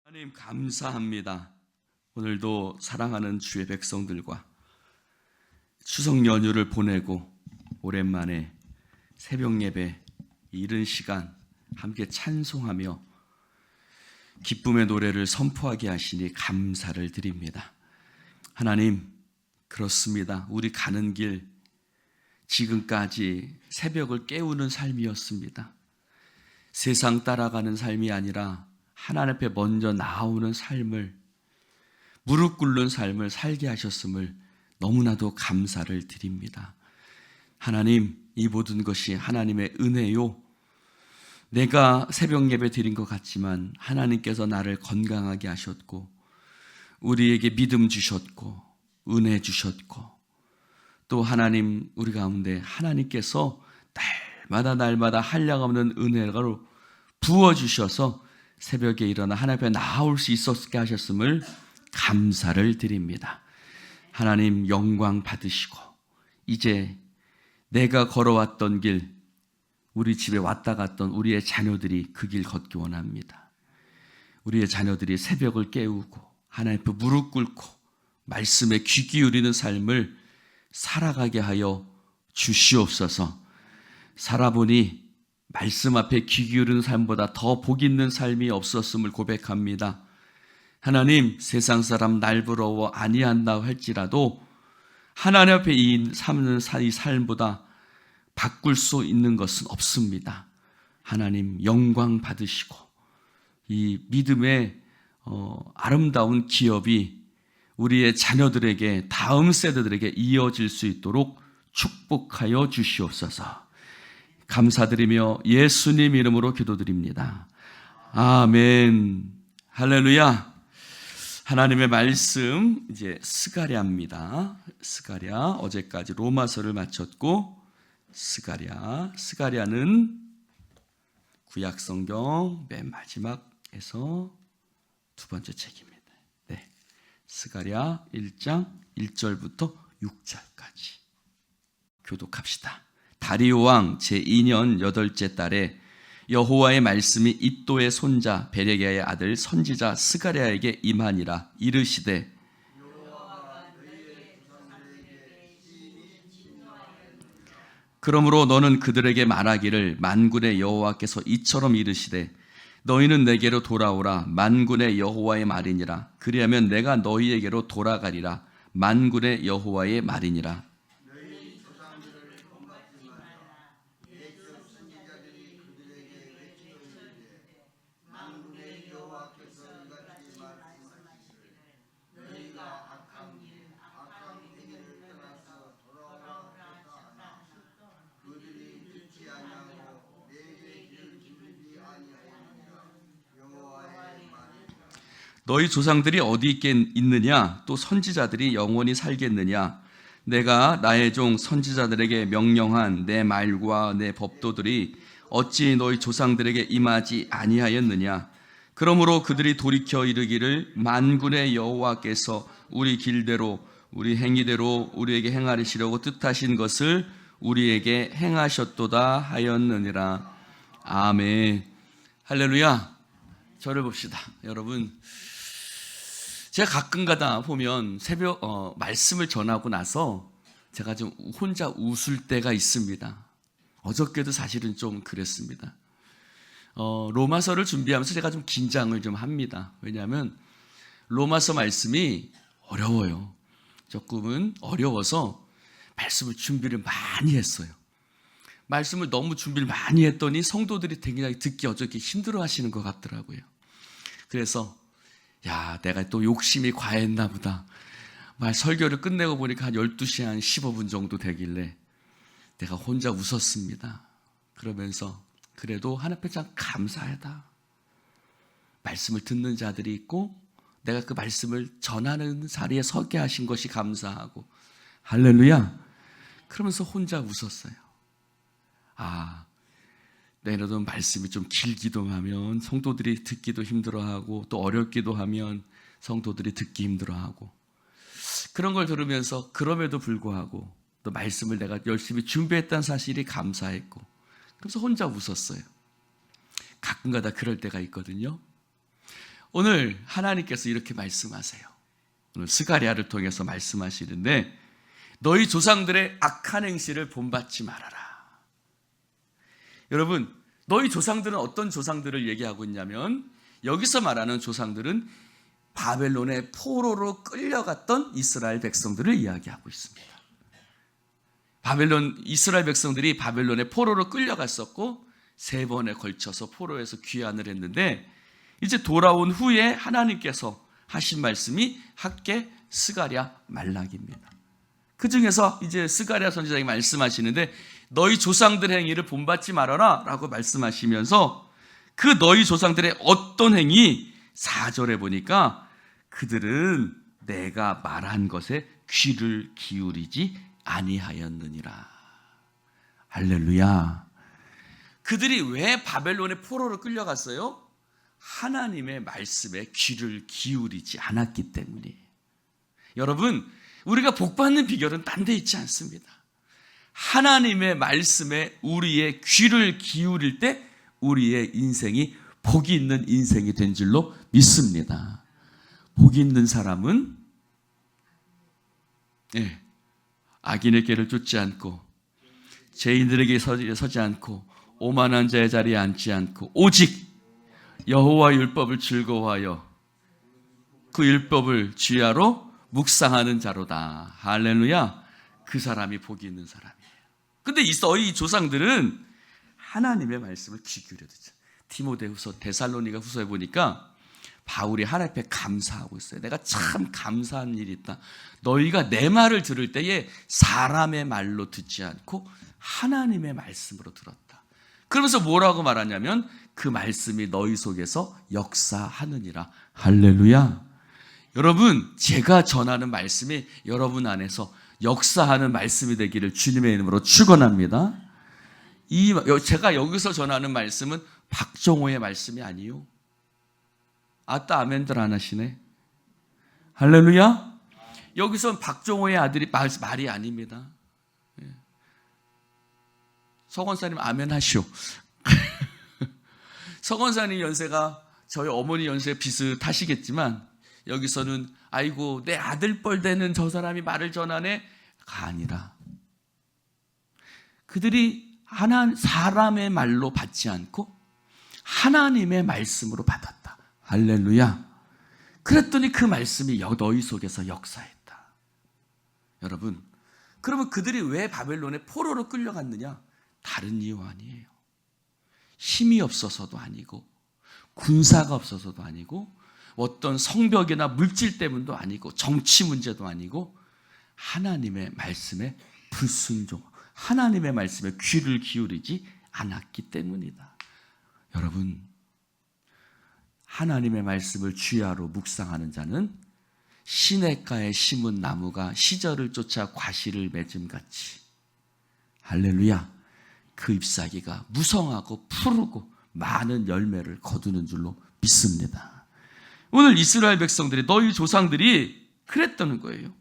하나님 감사합니다. 오늘도 사랑하는 주의 백성들과 추석 연휴를 보내고 오랜만에 새벽 예배 이른 시간 함께 찬송하며 기쁨의 노래를 선포하게 하시니 감사를 드립니다. 하나님, 그렇습니다. 우리 가는 길 지금까지 새벽을 깨우는 삶이었습니다. 세상 따라가는 삶이 아니라 하나님 앞에 먼저 나오는 삶을, 무릎 꿇는 삶을 살게 하셨음을 너무나도 감사를 드립니다. 하나님, 이 모든 것이 하나님의 은혜요. 내가 새벽 예배 드린 것 같지만 하나님께서 나를 건강하게 하셨고 우리에게 믿음 주셨고 은혜 주셨고 또 하나님 우리 가운데 하나님께서 날마다 한량없는 은혜로 부어주셔서 새벽에 일어나 하나님 앞에 나올 수 있었게 하셨음을 감사를 드립니다. 하나님 영광 받으시고 이제 내가 걸어왔던 길, 우리 집에 왔다 갔던 우리의 자녀들이 그 길 걷기 원합니다. 우리의 자녀들이 새벽을 깨우고 하나님 앞에 무릎 꿇고 말씀에 귀 기울이는 삶을 살아가게 하여 주시옵소서. 살아보니 말씀 앞에 귀 기울이는 삶보다 더 복 있는 삶이 없었음을 고백합니다. 하나님, 세상 사람 날 부러워 아니한다 할지라도 하나님 앞에 이 삶보다 바꿀 수 있는 것은 없습니다. 하나님 영광 받으시고 이 믿음의 아름다운 기업이 우리의 자녀들에게 다음 세대들에게 이어질 수 있도록 축복하여 주시옵소서. 감사드리며 예수님 이름으로 기도드립니다. 아멘. 할렐루야. 하나님의 말씀 이제 스가랴입니다. 스가랴 어제까지 로마서를 마쳤고 스가랴는 구약 성경 맨 마지막에서 두 번째 책입니다. 네. 스가랴 1장 1절부터 6절까지 교독합시다. 다리오 왕 제2년 8째 달에 여호와의 말씀이 id도의 손자 베레기야의 아들 선지자 스가랴에게 임하니라. 이르시되 그러므로 너는 그들에게 말하기를 만군의 여호와께서 이처럼 이르시되 너희는 내게로 돌아오라. 만군의 여호와의 말이니라. 그리하면 내가 너희에게로 돌아가리라. 만군의 여호와의 말이니라. 너희 조상들이 어디 있느냐? 또 선지자들이 영원히 살겠느냐? 내가 나의 종 선지자들에게 명령한 내 말과 내 법도들이 어찌 너희 조상들에게 임하지 아니하였느냐? 그러므로 그들이 돌이켜 이르기를 만군의 여호와께서 우리 길대로 우리 행위대로 우리에게 행하시려고 뜻하신 것을 우리에게 행하셨도다 하였느니라. 아멘. 할렐루야. 저를 봅시다. 여러분, 제가 가끔가다 보면 새벽 말씀을 전하고 나서 제가 좀 혼자 웃을 때가 있습니다. 어저께도 사실은 좀 그랬습니다. 로마서를 준비하면서 제가 좀 긴장을 좀 합니다. 왜냐하면 로마서 말씀이 어려워요. 조금은 어려워서 말씀을 준비를 많이 했어요. 말씀을 너무 준비를 많이 했더니 성도들이 굉장히 듣기 어저께 힘들어 하시는 것 같더라고요. 그래서 내가 또 욕심이 과했나 보다. 설교를 끝내고 보니까 한 12시 한 15분 정도 되길래 내가 혼자 웃었습니다. 그러면서 그래도 하나님 앞에 참 감사하다. 말씀을 듣는 자들이 있고 내가 그 말씀을 전하는 자리에 서게 하신 것이 감사하고 할렐루야. 그러면서 혼자 웃었어요. 내려도 말씀이 좀 길기도 하면 성도들이 듣기도 힘들어하고 또 어렵기도 하면 성도들이 듣기 힘들어하고 그런 걸 들으면서 그럼에도 불구하고 또 말씀을 내가 열심히 준비했다는 사실이 감사했고 그래서 혼자 웃었어요. 가끔가다 그럴 때가 있거든요. 오늘 하나님께서 이렇게 말씀하세요. 오늘 스가랴를 통해서 말씀하시는데 너희 조상들의 악한 행실을 본받지 말아라. 여러분, 너희 조상들은 어떤 조상들을 얘기하고 있냐면 여기서 말하는 조상들은 바벨론의 포로로 끌려갔던 이스라엘 백성들을 이야기하고 있습니다. 이스라엘 백성들이 바벨론의 포로로 끌려갔었고 3번에 걸쳐서 포로에서 귀환을 했는데 이제 돌아온 후에 하나님께서 하신 말씀이 학개, 스가랴, 말라기입니다. 그 중에서 이제 스가랴 선지자가 말씀하시는데 너희 조상들 행위를 본받지 말아라 라고 말씀하시면서 그 너희 조상들의 어떤 행위 4절에 보니까 그들은 내가 말한 것에 귀를 기울이지 아니하였느니라. 할렐루야. 그들이 왜 바벨론의 포로로 끌려갔어요? 하나님의 말씀에 귀를 기울이지 않았기 때문이에요. 여러분, 우리가 복받는 비결은 딴 데 있지 않습니다. 하나님의 말씀에 우리의 귀를 기울일 때 우리의 인생이 복이 있는 인생이 된 줄로 믿습니다. 복이 있는 사람은 악인의 길을 쫓지 않고 죄인들에게 서지 않고 오만한 자의 자리에 앉지 않고 오직 여호와 율법을 즐거워하여 그 율법을 주야로 묵상하는 자로다. 할렐루야. 그 사람이 복이 있는 사람이에요. 근데 이 조상들은 하나님의 말씀을 귀 기울여 듣죠. 디모데후서, 데살로니가 후서에 보니까 바울이 하나님 앞에 감사하고 있어요. 내가 참 감사한 일이 있다. 너희가 내 말을 들을 때에 사람의 말로 듣지 않고 하나님의 말씀으로 들었다. 그러면서 뭐라고 말하냐면 그 말씀이 너희 속에서 역사하느니라. 할렐루야. 여러분, 제가 전하는 말씀이 여러분 안에서 역사하는 말씀이 되기를 주님의 이름으로 축원합니다. 제가 여기서 전하는 말씀은 박정호의 말씀이 아니요. 아따 아멘들 안 하시네. 할렐루야. 여기선 박정호의 아들이 말이 아닙니다. 서건사님 아멘 하시오. 서건사님 연세가 저희 어머니 연세 비슷하시겠지만 여기서는 아이고 내 아들뻘 되는 저 사람이 말을 전하네가 아니라 그들이 사람의 말로 받지 않고 하나님의 말씀으로 받았다. 할렐루야. 그랬더니 그 말씀이 너희 속에서 역사했다. 여러분, 그러면 그들이 왜 바벨론의 포로로 끌려갔느냐? 다른 이유 아니에요. 힘이 없어서도 아니고 군사가 없어서도 아니고 어떤 성벽이나 물질 때문도 아니고 정치 문제도 아니고 하나님의 말씀에 불순종, 하나님의 말씀에 귀를 기울이지 않았기 때문이다. 여러분, 하나님의 말씀을 주야로 묵상하는 자는 시냇가에 심은 나무가 시절을 쫓아 과실을 맺음같이 할렐루야, 그 잎사귀가 무성하고 푸르고 많은 열매를 거두는 줄로 믿습니다. 오늘 이스라엘 백성들이 너희 조상들이 그랬다는 거예요.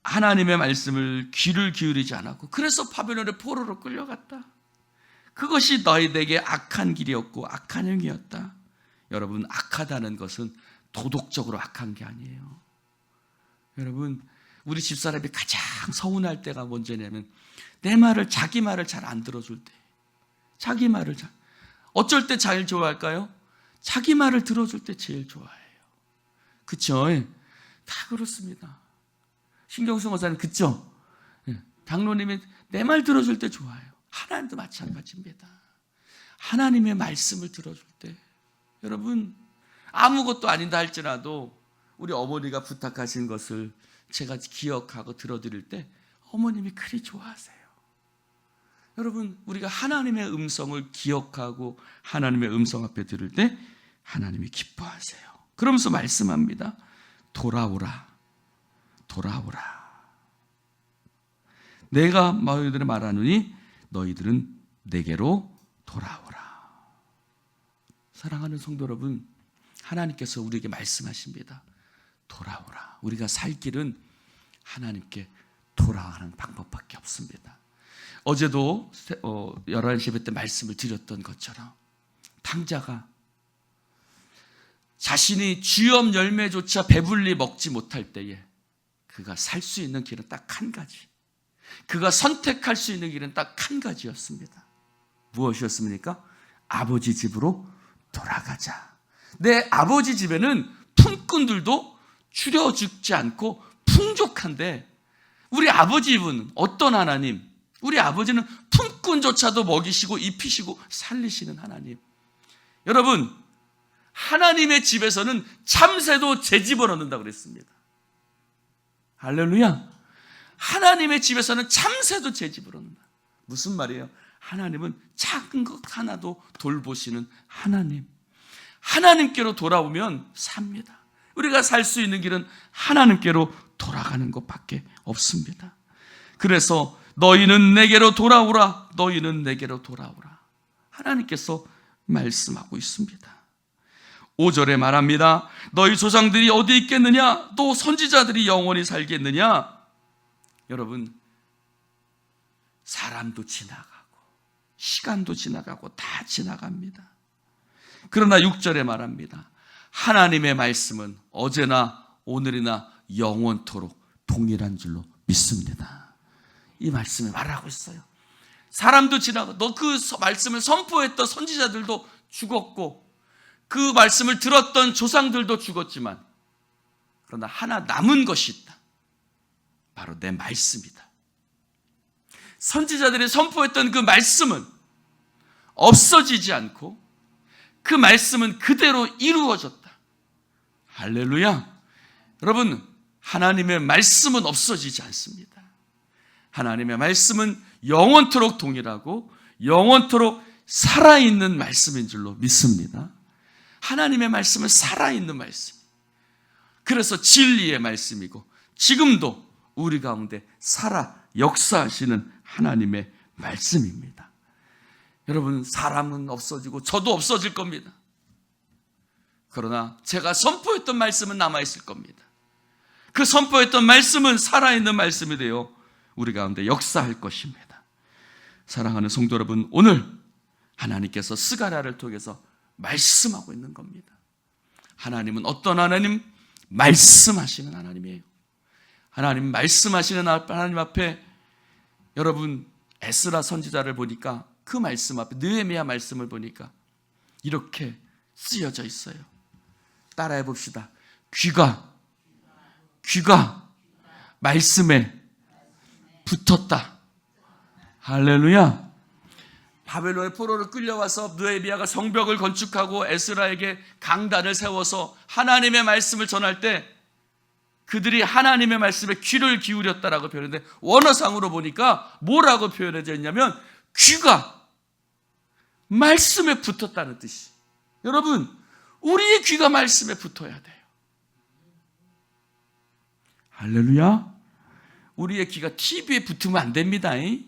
하나님의 말씀을 귀를 기울이지 않았고 그래서 바벨론의 포로로 끌려갔다. 그것이 너희에게 악한 길이었고 악한 행위였다. 여러분, 악하다는 것은 도덕적으로 악한 게 아니에요. 여러분, 우리 집사람이 가장 서운할 때가 뭔지냐면 내 말을, 자기 말을 잘 안 들어줄 때, 자기 말을 어쩔 때 제일 좋아할까요? 자기 말을 들어줄 때 제일 좋아해요. 그쵸? 다 그렇습니다. 신경수 목사님 그쵸? 장로님이 내 말 들어줄 때 좋아해요. 하나님도 마찬가지입니다. 하나님의 말씀을 들어줄 때, 여러분, 아무것도 아니다 할지라도 우리 어머니가 부탁하신 것을 제가 기억하고 들어드릴 때 어머님이 그리 좋아하세요. 여러분, 우리가 하나님의 음성을 기억하고 하나님의 음성 앞에 들을 때 하나님이 기뻐하세요. 그러면서 말씀합니다. 돌아오라, 돌아오라. 내가 너희들에 말하노니 너희들은 내게로 돌아오라. 사랑하는 성도 여러분, 하나님께서 우리에게 말씀하십니다. 돌아오라. 우리가 살 길은 하나님께 돌아가는 방법밖에 없습니다. 어제도 11시 예배 때 말씀을 드렸던 것처럼 탕자가 자신이 주염 열매조차 배불리 먹지 못할 때에 그가 살 수 있는 길은 딱 한 가지, 그가 선택할 수 있는 길은 딱 한 가지였습니다. 무엇이었습니까? 아버지 집으로 돌아가자. 내 아버지 집에는 품꾼들도 줄여 죽지 않고 풍족한데, 우리 아버지 집은 어떤 하나님? 우리 아버지는 품꾼조차도 먹이시고 입히시고 살리시는 하나님. 여러분, 하나님의 집에서는 참새도 제 집어넣는다고 그랬습니다. 할렐루야. 하나님의 집에서는 참새도 제 집어넣는다. 무슨 말이에요? 하나님은 작은 것 하나도 돌보시는 하나님. 하나님께로 돌아오면 삽니다. 우리가 살 수 있는 길은 하나님께로 돌아가는 것밖에 없습니다. 그래서 너희는 내게로 돌아오라, 너희는 내게로 돌아오라, 하나님께서 말씀하고 있습니다. 5절에 말합니다. 너희 조상들이 어디 있겠느냐? 또 선지자들이 영원히 살겠느냐? 여러분, 사람도 지나가고 시간도 지나가고 다 지나갑니다. 그러나 6절에 말합니다. 하나님의 말씀은 어제나 오늘이나 영원토록 동일한 줄로 믿습니다. 이 말씀에 말하고 있어요. 사람도 지나가, 너 그 말씀을 선포했던 선지자들도 죽었고 그 말씀을 들었던 조상들도 죽었지만, 그러나 하나 남은 것이 있다. 바로 내 말씀이다. 선지자들이 선포했던 그 말씀은 없어지지 않고 그 말씀은 그대로 이루어졌다. 할렐루야. 여러분, 하나님의 말씀은 없어지지 않습니다. 하나님의 말씀은 영원토록 동일하고 영원토록 살아있는 말씀인 줄로 믿습니다. 하나님의 말씀은 살아있는 말씀. 그래서 진리의 말씀이고 지금도 우리 가운데 살아 역사하시는 하나님의 말씀입니다. 여러분, 사람은 없어지고 저도 없어질 겁니다. 그러나 제가 선포했던 말씀은 남아있을 겁니다. 그 선포했던 말씀은 살아있는 말씀이 되어 우리 가운데 역사할 것입니다. 사랑하는 성도 여러분, 오늘 하나님께서 스가랴를 통해서 말씀하고 있는 겁니다. 하나님은 어떤 하나님? 말씀하시는 하나님이에요. 하나님 말씀하시는 하나님 앞에, 여러분, 에스라 선지자를 보니까 그 말씀 앞에, 느헤미야 말씀을 보니까 이렇게 쓰여져 있어요. 따라해 봅시다. 귀가 말씀에 붙었다. 할렐루야. 바벨론의 포로로 끌려와서 느헤미야가 성벽을 건축하고 에스라에게 강단을 세워서 하나님의 말씀을 전할 때 그들이 하나님의 말씀에 귀를 기울였다라고 표현했는데, 원어상으로 보니까 뭐라고 표현해져 있냐면 귀가 말씀에 붙었다는 뜻이. 여러분, 우리의 귀가 말씀에 붙어야 돼요. 할렐루야. 우리의 귀가 TV에 붙으면 안 됩니다. 예?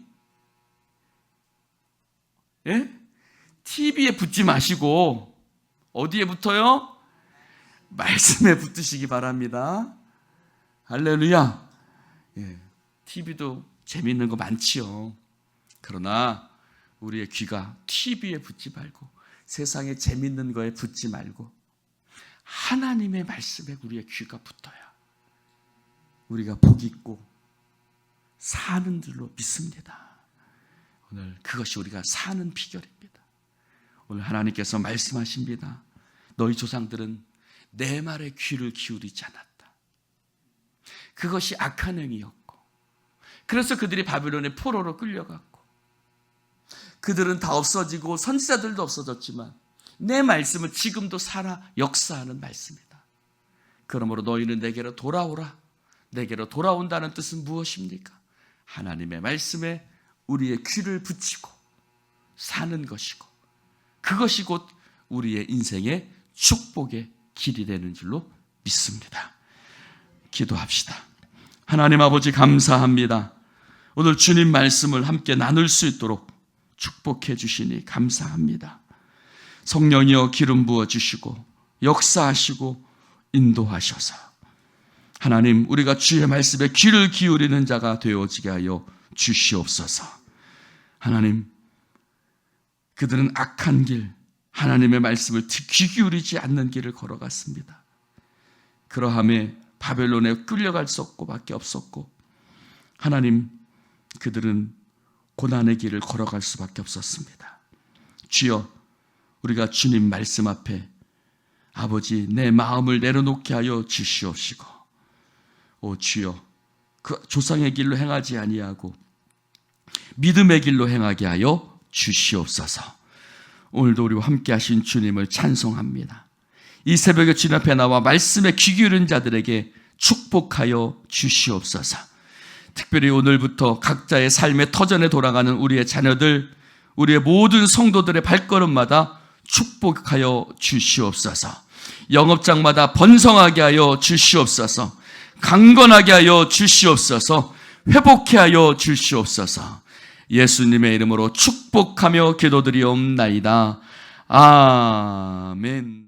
TV에 붙지 마시고 어디에 붙어요? 말씀에 붙으시기 바랍니다. 할렐루야. 예, TV도 재미있는 거 많지요. 그러나 우리의 귀가 TV에 붙지 말고 세상에 재미있는 거에 붙지 말고 하나님의 말씀에 우리의 귀가 붙어야 우리가 복 있고 사는 줄로 믿습니다. 오늘 그것이 우리가 사는 비결입니다. 오늘 하나님께서 말씀하십니다. 너희 조상들은 내 말에 귀를 기울이지 않았다. 그것이 악한 행위였고, 그래서 그들이 바벨론의 포로로 끌려갔고, 그들은 다 없어지고 선지자들도 없어졌지만 내 말씀은 지금도 살아 역사하는 말씀이다. 그러므로 너희는 내게로 돌아오라. 내게로 돌아온다는 뜻은 무엇입니까? 하나님의 말씀에 우리의 귀를 붙이고 사는 것이고, 그것이 곧 우리의 인생의 축복의 길이 되는 줄로 믿습니다. 기도합시다. 하나님 아버지, 감사합니다. 오늘 주님 말씀을 함께 나눌 수 있도록 축복해 주시니 감사합니다. 성령이여 기름 부어 주시고 역사하시고 인도하셔서 하나님, 우리가 주의 말씀에 귀를 기울이는 자가 되어지게 하여 주시옵소서. 하나님, 그들은 악한 길, 하나님의 말씀을 귀 기울이지 않는 길을 걸어갔습니다. 그러함에 바벨론에 끌려갈 수 없고 밖에 없었고, 하나님, 그들은 고난의 길을 걸어갈 수밖에 없었습니다. 주여, 우리가 주님 말씀 앞에 아버지 내 마음을 내려놓게 하여 주시옵시고, 오 주여, 그 조상의 길로 행하지 아니하고 믿음의 길로 행하게 하여 주시옵소서. 오늘도 우리와 함께 하신 주님을 찬송합니다. 이 새벽에 주님 앞에 나와 말씀에 귀 기울인 자들에게 축복하여 주시옵소서. 특별히 오늘부터 각자의 삶의 터전에 돌아가는 우리의 자녀들, 우리의 모든 성도들의 발걸음마다 축복하여 주시옵소서. 영업장마다 번성하게 하여 주시옵소서. 강건하게 하여 주시옵소서. 회복케 하여 주시옵소서. 예수님의 이름으로 축복하며 기도드리옵나이다. 아멘.